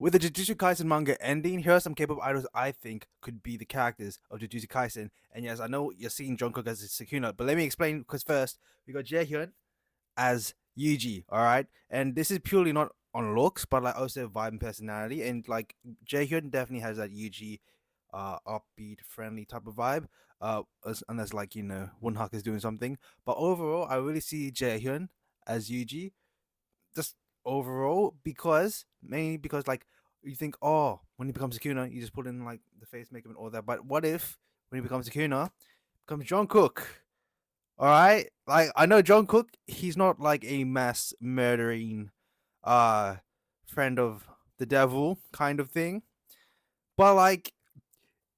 With the Jujutsu Kaisen manga ending, here are some K-pop idols I think could be the characters of Jujutsu Kaisen. And yes, I know you're seeing Jungkook as Sukuna, but let me explain. Because first, we got Jaehyun as Yuji. All right, and this is purely not on looks, but like also vibe and personality. And like Jaehyun definitely has that Yuji, upbeat, friendly type of vibe. Unless like Wonhak is doing something. But overall, I really see Jaehyun as Yuji, just overall, because mainly because like you think, oh, when he becomes Sukuna, you just put in like the face makeup and all that. But what if when he becomes Sukuna, becomes Jungkook? All right, like I know Jungkook, he's not like a mass murdering, uh, friend of the devil kind of thing, but like,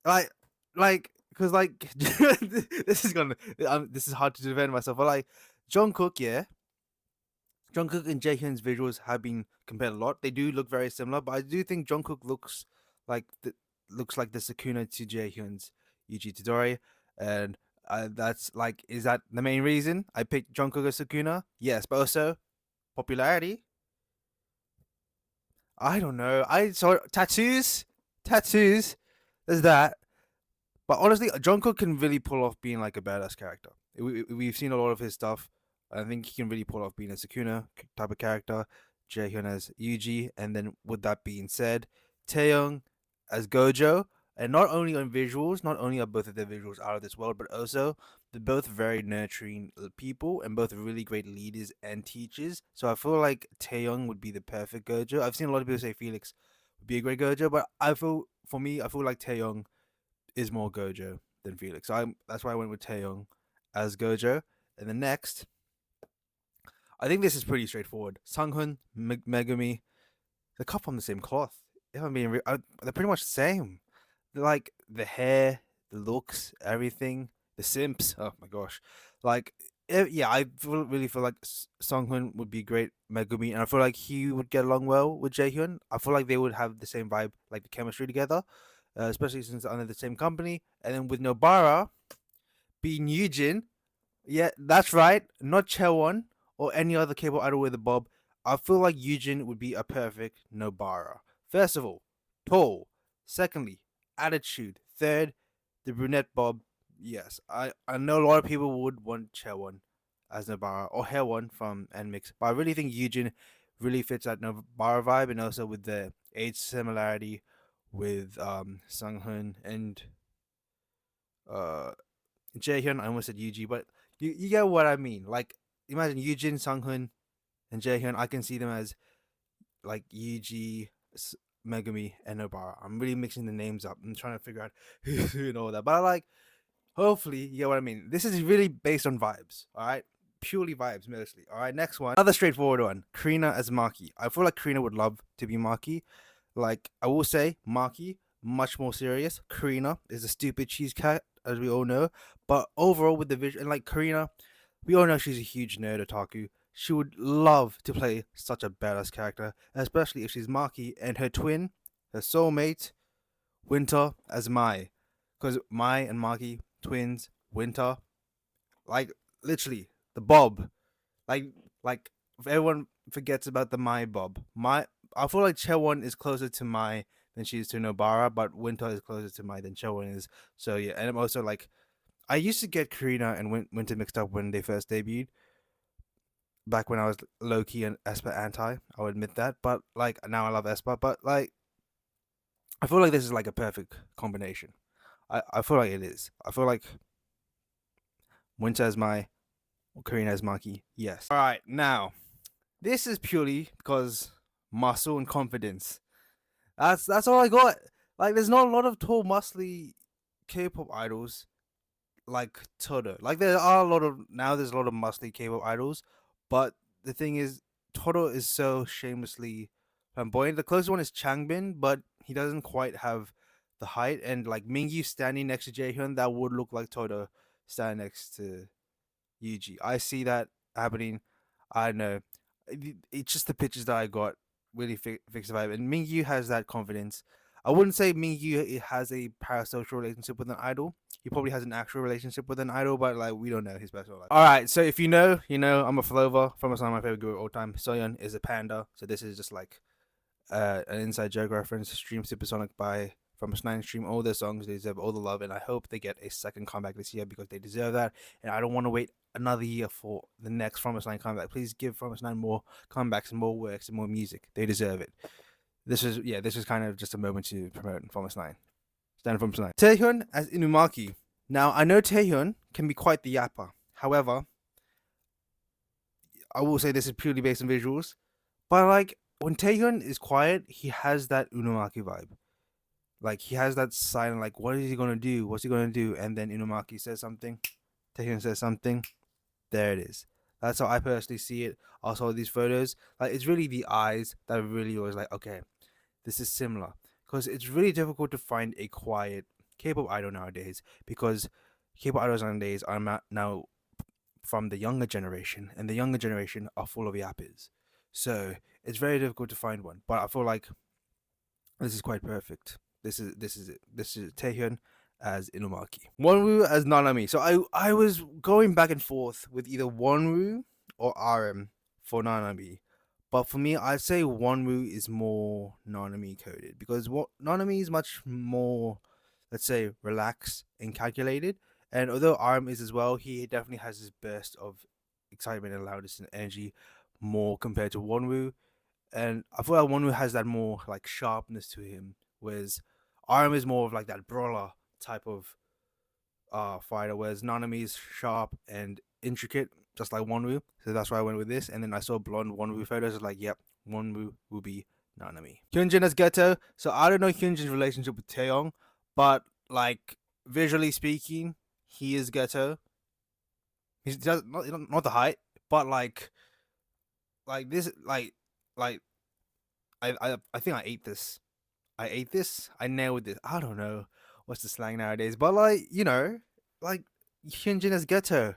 because like this is hard to defend myself, but like Jungkook, yeah, Jungkook and Jaehyun's visuals have been compared a lot. They do look very similar, but I do think Jungkook like the looks like the Sukuna to Jaehyun's Yuji Todori, and that's like, is that the main reason I picked Jungkook as Sukuna? Yes, but also popularity. I don't know. I saw tattoos. There's that. But honestly, Jungkook can really pull off being like a badass character. We've seen a lot of his stuff. I think he can really pull off being a Sukuna type of character, Jaehyun as Yuji, and then with that being said, Taeyong as Gojo. And not only on visuals, not only are both of their visuals out of this world, but also they're both very nurturing people and both really great leaders and teachers. So I feel like Taeyong would be the perfect Gojo. I've seen a lot of people say Felix would be a great Gojo, but I feel like Taeyong is more Gojo than Felix. So that's why I went with Taeyong as Gojo. And then next, I think this is pretty straightforward. Sunghoon, Megumi, they cut from the same cloth. If I'm being they're pretty much the same. They're like the hair, the looks, everything, the simps. Oh my gosh, like yeah, really feel like Sunghoon would be great Megumi, and I feel like he would get along well with Jaehyun. I feel like they would have the same vibe, like the chemistry together, especially since they're under the same company. And then with Nobara being Yujin, yeah, that's right, not Chewon or any other K-pop idol with a bob. I feel like Yujin would be a perfect Nobara. First of all, tall. Secondly, attitude. Third, the brunette bob. Yes, I know a lot of people would want Chewon as Nobara or Haewon from NMIX, but I really think Yujin really fits that Nobara vibe, and also with the age similarity with Sunghoon and uh Jaehyun. I almost said Yuji, but you get what I mean. Like, imagine Yujin, Sunghoon, and Jaehyun. I can see them as like Yuji, Megumi, and Nobara. I'm really mixing the names up. I'm trying to figure out who and all that. But I like, hopefully, you get what I mean. This is really based on vibes, all right? Purely vibes, mostly. All right, next one. Another straightforward one. Karina as Maki. I feel like Karina would love to be Maki. Like, I will say, Maki, much more serious. Karina is a stupid cheese cat, as we all know. But overall, with the vision, and like Karina, we all know she's a huge nerd otaku. She would love to play such a badass character, especially if she's Maki and her twin, her soulmate, Winter as Mai. Because Mai and Maki, twins, Winter, like literally the Bob. Like like if everyone forgets about the Mai Bob. I feel like Chewon is closer to Mai than she is to Nobara, but Winter is closer to Mai than Chewon is. So yeah, and I'm also like, I used to get Karina and Winter mixed up when they first debuted. Back when I was low key and Espa anti, I'll admit that. But like now I love Espa. But like I feel like this is like a perfect combination. I feel like it is. I feel like Winter as my Karina as Maki. Yes. All right, now this is purely because muscle and confidence. That's all I got. Like, there's not a lot of tall, muscly K-pop idols like Todo. Like, there are a lot of now. There's a lot of muscly K-pop idols, but the thing is, Todo is so shamelessly flamboyant. The closest one is Changbin, but he doesn't quite have the height. And like Mingyu standing next to Jaehyun, that would look like Todo standing next to Yuji. I see that happening. I know. It's just the pictures that I got really fix the vibe. And Mingyu has that confidence. I wouldn't say Mingyu has a parasocial relationship with an idol. He probably has an actual relationship with an idol, but like we don't know his personal life. All right, so if you know, you know. I'm a Flover from a song of my favorite group of all time. Seoyeon is a panda, so this is just like an inside joke reference. Stream Supersonic by from Nine. Stream all their songs. They deserve all the love, and I hope they get a second comeback this year because they deserve that. And I don't want to wait another year for the next From Nine comeback. Please give From Nine more comebacks and more works and more music. They deserve it. This is kind of just a moment to promote From Nine. Stand From Nine. Taehyun as Inumaki. Now I know Taehyun can be quite the yapper. However, I will say this is purely based on visuals, but like when Taehyun is quiet, he has that Inumaki vibe. Like he has that silent, like what is he gonna do? What's he gonna do? And then Inumaki says something, Taehyun says something. There it is. That's how I personally see it. Also, these photos, like it's really the eyes that really was like, okay, this is similar. Because it's really difficult to find a quiet K-pop idol nowadays. Because K-pop idols nowadays are now from the younger generation, and the younger generation are full of yappers. So it's very difficult to find one. But I feel like this is quite perfect. This is it. This is Taehyun as Inumaki. Wonwoo as Nanami. So I was going back and forth with either Wonwoo or RM for Nanami. But for me, I'd say Wonwoo is more Nanami coded because Nanami is much more, let's say, relaxed and calculated. And although RM is as well, he definitely has his burst of excitement and loudness and energy more compared to Wonwoo. And I feel like Wonwoo has that more like sharpness to him, whereas RM is more of like that brawler type of fighter, whereas Nanami is sharp and intricate, just like Wonwoo. So that's why I went with this. And then I saw blonde Wonwoo photos. I was like, yep, Wonwoo will be Nanami. Hyunjin as Geto. So I don't know Hyunjin's relationship with Taeyong, but like visually speaking, he is Geto. He's just not the height, but like this, like I think I ate this. I ate this. I nailed this. I don't know what's the slang nowadays, but like like Hyunjin as Geto.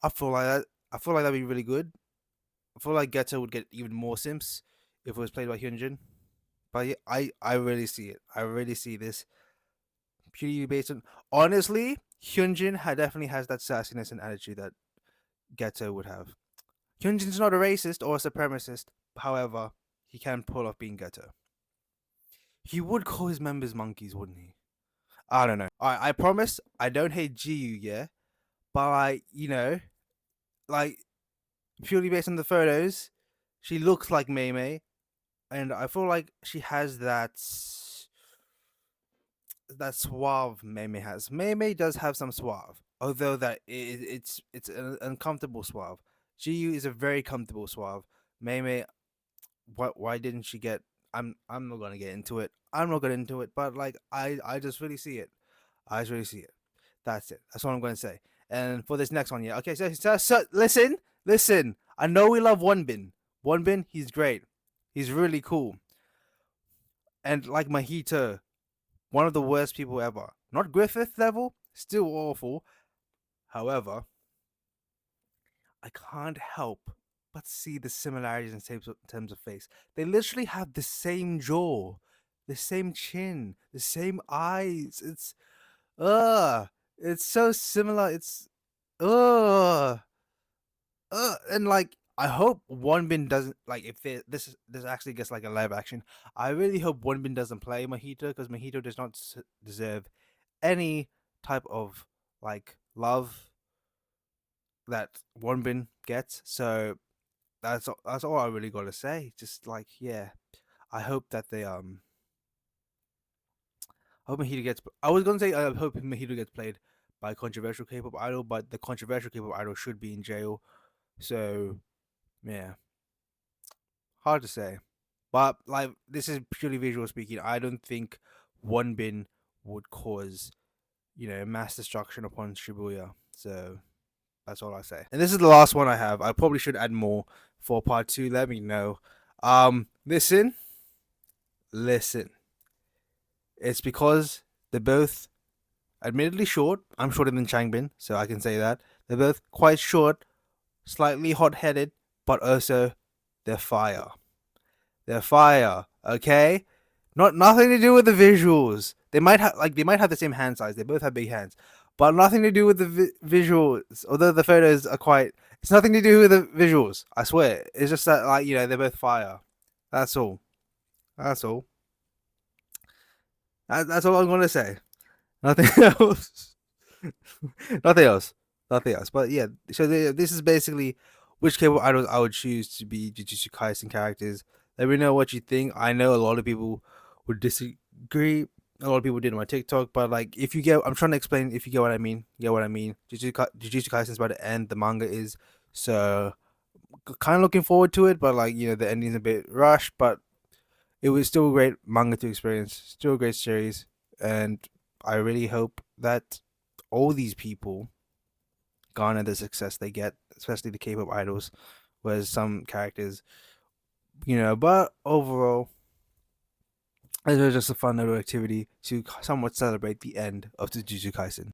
I feel like that. I feel like that'd be really good. I feel like Geto would get even more simps if it was played by Hyunjin. But yeah, I really see it. I really see this purely based on honestly, Hyunjin definitely has that sassiness and attitude that Geto would have. Hyunjin's not a racist or a supremacist. However, he can pull off being Geto. He would call his members monkeys, wouldn't he? I don't know. Alright, I promise I don't hate Jiu, yeah? But like purely based on the photos, she looks like Mei Mei. And I feel like she has that suave Mei Mei has. Mei Mei does have some suave. Although that it's an uncomfortable suave. Jiu is a very comfortable suave. Mei Mei, why didn't she get I'm not gonna get into it. I'm not gonna into it, but like I just really see it. I just really see it. That's it. That's what I'm gonna say. And for this next one, yeah. Okay, so listen. I know we love Wonbin. Wonbin, he's great. He's really cool. And like Mahito, one of the worst people ever. Not Griffith level, still awful. However, I can't help but see the similarities in terms of face. They literally have the same jaw, the same chin, the same eyes. It's so similar. It's and like I hope Wonbin doesn't like if this actually gets like a live action. I really hope Wonbin doesn't play Mahito because Mahito does not deserve any type of like love that Wonbin gets. So that's all I really gotta say. Just like yeah, I hope that they I hope Mahito gets. I was gonna say I hope Mahito gets played by a controversial K-pop idol, but the controversial K-pop idol should be in jail. So yeah, hard to say. But like this is purely visual speaking. I don't think Wonbin would cause mass destruction upon Shibuya. So that's all I say. And this is the last one I have. I probably should add more for part 2. Let me know. Listen. It's because they're both admittedly short. I'm shorter than Changbin, so I can say that. They're both quite short, slightly hot-headed, but also they're fire. They're fire, okay? Nothing to do with the visuals. They might have the same hand size. They both have big hands, but nothing to do with the visuals. Although the photos are it's nothing to do with the visuals. I swear. It's just that they're both fire. That's all. That's all. That's all I'm gonna say. Nothing else. Nothing else. Nothing else. But yeah, so this is basically which K-pop idols I would choose to be Jujutsu Kaisen characters. Let me know what you think. I know a lot of people would disagree. A lot of people did on my TikTok, but like, if you get, I'm trying to explain. If you get what I mean, you get what I mean. Jujutsu Kaisen's about to end. The manga is, so kind of looking forward to it, but like, the ending's a bit rushed. But it was still a great manga to experience. Still a great series, and I really hope that all these people garner the success they get, especially the K-pop idols, whereas some characters, But overall, it was just a fun little activity to somewhat celebrate the end of the Jujutsu Kaisen.